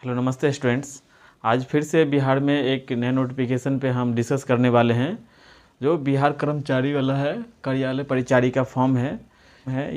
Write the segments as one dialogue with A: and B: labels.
A: Hello नमस्ते students. आज फिर से बिहार में एक नए नोटिफिकेशन पे हम डिस्कस करने वाले हैं। जो बिहार कर्मचारी वाला है, कार्यालय परिचारी का फॉर्म है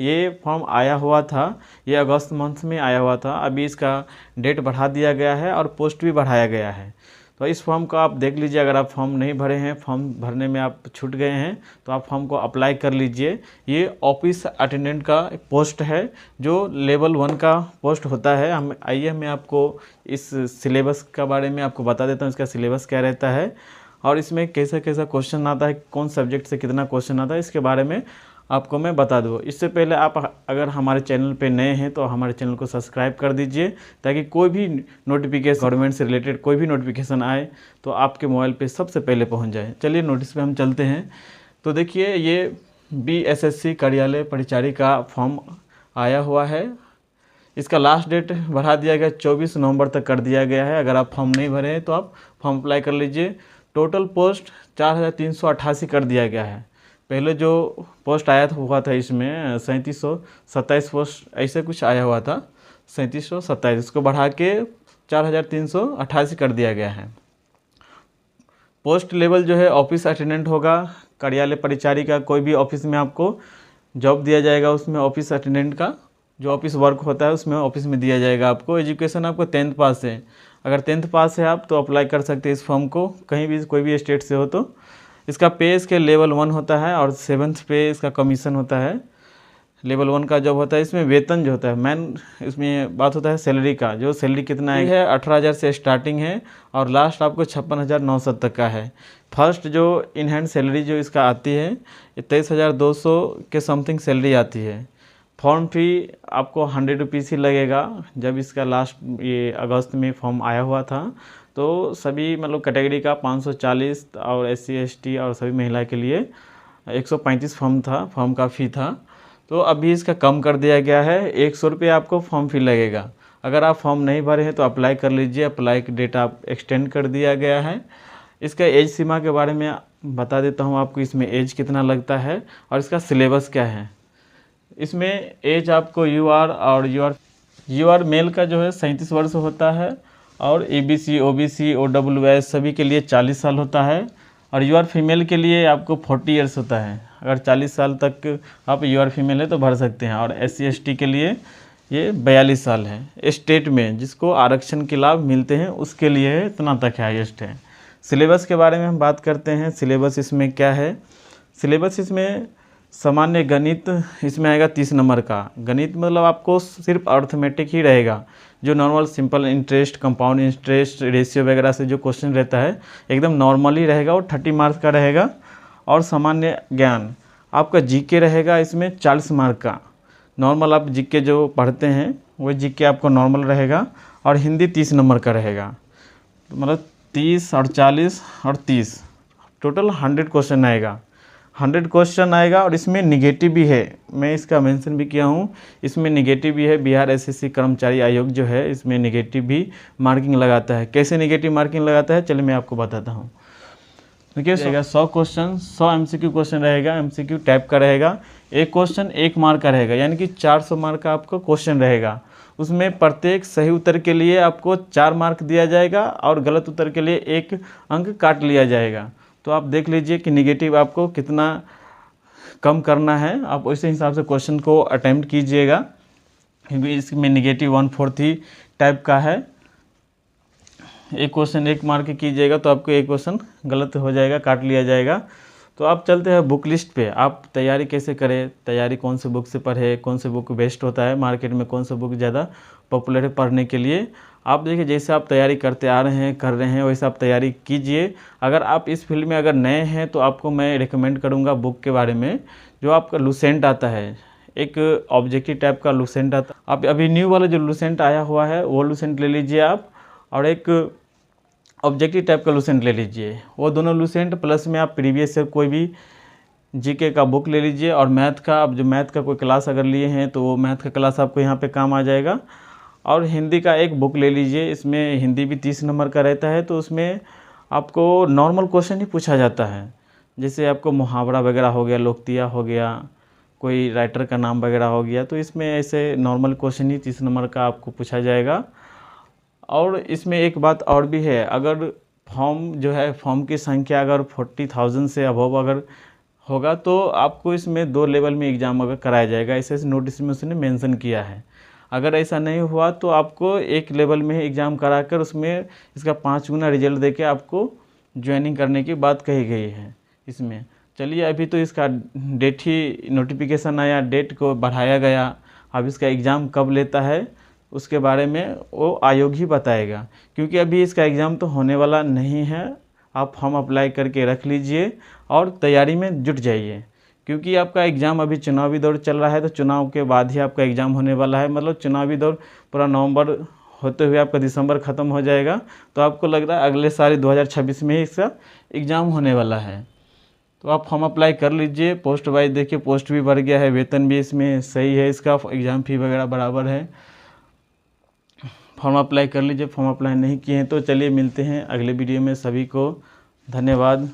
A: ये फॉर्म आया हुआ था। ये अगस्त मंथ में आया हुआ था। अभी इसका डेट बढ़ा दिया गया है और पोस्ट भी बढ़ाया गया है। तो इस फॉर्म को आप देख लीजिए। अगर आप फॉर्म नहीं भरे हैं, फॉर्म भरने में आप छूट गए हैं, तो आप फॉर्म को अप्लाई कर लीजिए। ये ऑफिस अटेंडेंट का एक पोस्ट है जो लेवल 1 का पोस्ट होता है। मैं आपको इस सिलेबस का बारे में आपको बता देता हूँ, इसका सिलेबस क्या रहता है और इसमें कैसा कैसा क्वेश्चन आता है, कौन सब्जेक्ट से कितना क्वेश्चन आता है, इसके बारे में आपको मैं बता दूँ। इससे पहले आप अगर हमारे चैनल पे नए हैं तो हमारे चैनल को सब्सक्राइब कर दीजिए, ताकि कोई भी नोटिफिकेशन, गवर्नमेंट से रिलेटेड कोई भी नोटिफिकेशन आए तो आपके मोबाइल पे सबसे पहले पहुंच जाए। चलिए नोटिस पे हम चलते हैं। तो देखिए, ये BSSC कार्यालय परिचारी का फॉर्म आया हुआ है। इसका लास्ट डेट बढ़ा दिया गया, 24 नवंबर तक कर दिया गया है। अगर आप फॉर्म नहीं भरे हैं तो आप फॉर्म अप्लाई कर लीजिए। टोटल पोस्ट 4388 कर दिया गया है। पहले जो पोस्ट आया हुआ था इसमें 3727 पोस्ट ऐसे कुछ आया हुआ था, 3727, इसको बढ़ा के 4388 कर दिया गया है। पोस्ट लेवल जो है ऑफिस अटेंडेंट होगा। कार्यालय परिचारी का कोई भी ऑफिस में आपको जॉब दिया जाएगा, उसमें ऑफिस अटेंडेंट का जो ऑफिस वर्क होता है उसमें ऑफिस में दिया जाएगा आपको। एजुकेशन आपको 10th पास है। अगर 10th पास है आप तो अप्लाई कर सकते हैं इस फॉर्म को, कहीं भी कोई भी स्टेट से हो तो। इसका पे इसके लेवल 1 होता है और 7th पे इसका कमीशन होता है। लेवल 1 का जॉब होता है, इसमें वेतन जो होता है, मेन इसमें बात होता है सैलरी का। जो सैलरी कितना है 18,000 से स्टार्टिंग है और लास्ट आपको 56,900 तक का है। फर्स्ट जो इन हैंड सैलरी जो इसका आती है 23,200 के समथिंग सैलरी आती है। फॉर्म फी आपको 100 रुपीज़ ही लगेगा। जब इसका लास्ट ये अगस्त में फॉर्म आया हुआ था तो सभी मतलब कैटेगरी का 540 और SC ST और सभी महिला के लिए 135 फॉर्म का फ़ी था। तो अभी इसका कम कर दिया गया है, 100 रुपये आपको फॉर्म फी लगेगा। अगर आप फॉर्म नहीं भरे हैं तो अप्लाई कर लीजिए। अप्लाई की डेट आप एक्सटेंड कर दिया गया है। इसका एज सीमा के बारे में बता देता हूँ आपको, इसमें एज कितना लगता है और इसका सिलेबस क्या है। इसमें एज आपको UR मेल का जो है 37 वर्ष होता है और EBC OBC OWS सभी के लिए 40 साल होता है और UR फीमेल के लिए आपको 40 ईयर्स होता है। अगर 40 साल तक आप UR फीमेल है तो भर सकते हैं। और SC ST के लिए ये 42 साल है। स्टेट में जिसको आरक्षण के लाभ मिलते हैं उसके लिए इतना तक हाईएस्ट है। सिलेबस के बारे में हम बात करते हैं। सिलेबस इसमें क्या है? सिलेबस इसमें सामान्य गणित इसमें आएगा 30 नंबर का। गणित मतलब आपको सिर्फ अर्थमेटिक ही रहेगा। जो normal simple interest, compound interest, ratio वगैरह से जो क्वेश्चन रहता है एकदम नॉर्मल ही रहेगा और 30 मार्क्स का रहेगा। और सामान्य ज्ञान आपका GK रहेगा, इसमें 40 मार्क का। नॉर्मल आप GK जो पढ़ते हैं वो GK आपको नॉर्मल रहेगा। और हिंदी 30 नंबर का रहेगा, मतलब 30 और 40 और 30 टोटल 100 क्वेश्चन आएगा। 100 क्वेश्चन आएगा और इसमें निगेटिव भी है। मैं इसका मेंशन भी किया हूँ, इसमें निगेटिव भी है। बिहार SSC कर्मचारी आयोग जो है इसमें निगेटिव भी मार्किंग लगाता है। कैसे निगेटिव मार्किंग लगाता है चलिए मैं आपको बताता हूँ। देखिए, 100 क्वेश्चन, 100 MCQ क्वेश्चन रहेगा। MCQ टाइप का रहेगा। एक क्वेश्चन 1 मार्क का रहेगा, यानी कि 400 मार्क का आपको क्वेश्चन रहेगा। उसमें प्रत्येक सही उत्तर के लिए आपको 4 मार्क दिया जाएगा और गलत उत्तर के लिए 1 अंक काट लिया जाएगा। तो आप देख लीजिए कि निगेटिव आपको कितना कम करना है। आप उसी हिसाब से क्वेश्चन को अटेम्प्ट कीजिएगा, क्योंकि इसमें निगेटिव 1/4 ही टाइप का है। एक क्वेश्चन 1 मार्क कीजिएगा तो आपको एक क्वेश्चन गलत हो जाएगा, काट लिया जाएगा। तो आप चलते हैं बुक लिस्ट पे। आप तैयारी कैसे करें, तैयारी कौन से बुक से पढ़े, कौन से बुक बेस्ट होता है, मार्केट में कौन सा बुक ज़्यादा पॉपुलर है पढ़ने के लिए। आप देखिए, जैसे आप तैयारी करते आ रहे हैं, कर रहे हैं, वैसे आप तैयारी कीजिए। अगर आप इस फील्ड में अगर नए हैं तो आपको मैं रिकमेंड करूंगा बुक के बारे में, जो आपका लुसेंट आता है, एक ऑब्जेक्टिव टाइप का लुसेंट आता है। आप अभी न्यू वाला जो लुसेंट आया हुआ है वो लुसेंट ले लीजिए आप, और एक ऑब्जेक्टिव टाइप का लुसेंट ले लीजिए। वो दोनों लुसेंट प्लस में आप प्रीवियस से कोई भी GK का बुक ले लीजिए। और मैथ का, आप जो मैथ का कोई क्लास अगर लिए हैं तो वो मैथ का क्लास आपको यहाँ पे काम आ जाएगा। और हिंदी का एक बुक ले लीजिए। इसमें हिंदी भी 30 नंबर का रहता है, तो उसमें आपको नॉर्मल क्वेश्चन ही पूछा जाता है। जैसे आपको मुहावरा वगैरह हो गया, लोकतिया हो गया, कोई राइटर का नाम वगैरह हो गया, तो इसमें ऐसे नॉर्मल क्वेश्चन ही 30 नंबर का आपको पूछा जाएगा। और इसमें एक बात और भी है, अगर फॉर्म जो है फॉर्म की संख्या अगर 40,000 से अबव अगर होगा तो आपको इसमें 2 लेवल में एग्ज़ाम अगर कराया जाएगा, ऐसे नोटिस में उसने मेंशन किया है। अगर ऐसा नहीं हुआ तो आपको 1 लेवल में ही एग्ज़ाम कराकर उसमें इसका 5 गुना रिजल्ट देके आपको ज्वाइनिंग करने की बात कही गई है इसमें। चलिए अभी तो इसका डेट ही नोटिफिकेशन आया, डेट को बढ़ाया गया, अब इसका एग्ज़ाम कब लेता है उसके बारे में वो आयोग ही बताएगा, क्योंकि अभी इसका एग्ज़ाम तो होने वाला नहीं है। आप फॉर्म अप्लाई करके रख लीजिए और तैयारी में जुट जाइए, क्योंकि आपका एग्ज़ाम अभी चुनावी दौर चल रहा है, तो चुनाव के बाद ही आपका एग्ज़ाम होने वाला है। मतलब चुनावी दौर पूरा नवंबर होते हुए आपका दिसंबर ख़त्म हो जाएगा, तो आपको लग रहा है अगले साल 2026 में ही इसका एग्ज़ाम होने वाला है। तो आप फॉर्म अप्लाई कर लीजिए। पोस्ट वाइज देखिए, पोस्ट भी बढ़ गया है, वेतन भी इसमें सही है, इसका एग्ज़ाम फ़ी वगैरह बराबर है। फॉर्म अप्लाई कर लीजिए। फॉर्म अप्लाई नहीं किए हैं तो चलिए मिलते हैं अगले वीडियो में। सभी को धन्यवाद।